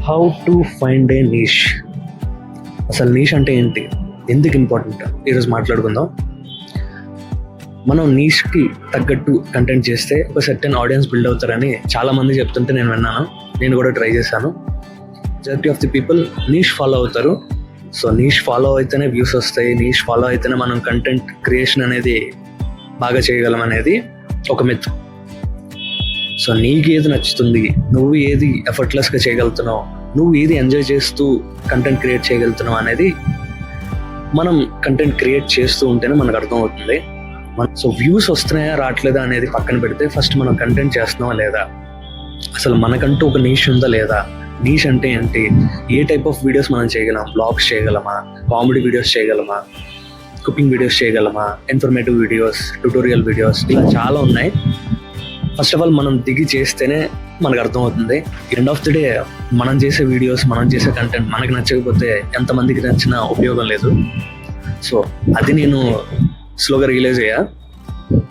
How to find a niche. అసలు niche అంటే ఏంటి, ఎందుకు ఇంపార్టెంట్, ఈరోజు మాట్లాడుకుందాం. మనం నీష్కి తగ్గట్టు కంటెంట్ చేస్తే ఒక సర్టెన్ ఆడియన్స్ బిల్డ్ అవుతారని చాలామంది చెప్తుంటే నేను విన్నాను, నేను కూడా ట్రై చేశాను. Majority of the people niche follow అవుతారు. సో నీష్ ఫాలో అయితేనే వ్యూస్ వస్తాయి, నీష్ ఫాలో అయితేనే మనం కంటెంట్ క్రియేషన్ అనేది బాగా చేయగలం అనేది ఒక మిత్. సో నీకు ఏది నచ్చుతుంది, నువ్వు ఏది ఎఫర్ట్లెస్గా చేయగలుగుతున్నావు, నువ్వు ఏది ఎంజాయ్ చేస్తూ కంటెంట్ క్రియేట్ చేయగలుగుతున్నావు అనేది మనం కంటెంట్ క్రియేట్ చేస్తూ ఉంటేనే మనకు అర్థమవుతుంది. సో వ్యూస్ వస్తున్నాయా రావట్లేదా అనేది పక్కన పెడితే ఫస్ట్ మనం కంటెంట్ చేస్తున్నావా లేదా, అసలు మనకంటూ ఒక నీష్ ఉందా లేదా, నీష్ అంటే ఏంటి, ఏ టైప్ ఆఫ్ వీడియోస్ మనం చేయగలం, బ్లాగ్స్ చేయగలమా, కామెడీ వీడియోస్ చేయగలమా, కుకింగ్ వీడియోస్ చేయగలమా, ఇన్ఫర్మేటివ్ వీడియోస్, ట్యూటోరియల్ వీడియోస్, ఇలా చాలా ఉన్నాయి. ఫస్ట్ ఆఫ్ ఆల్ మనం దిగి చేస్తేనే మనకు అర్థమవుతుంది. ఎండ్ ఆఫ్ ది డే మనం చేసే వీడియోస్, మనం చేసే కంటెంట్ మనకు నచ్చకపోతే ఎంతమందికి నచ్చినా ఉపయోగం లేదు. సో అది నేను స్లోగా రియలైజ్ అయ్యా.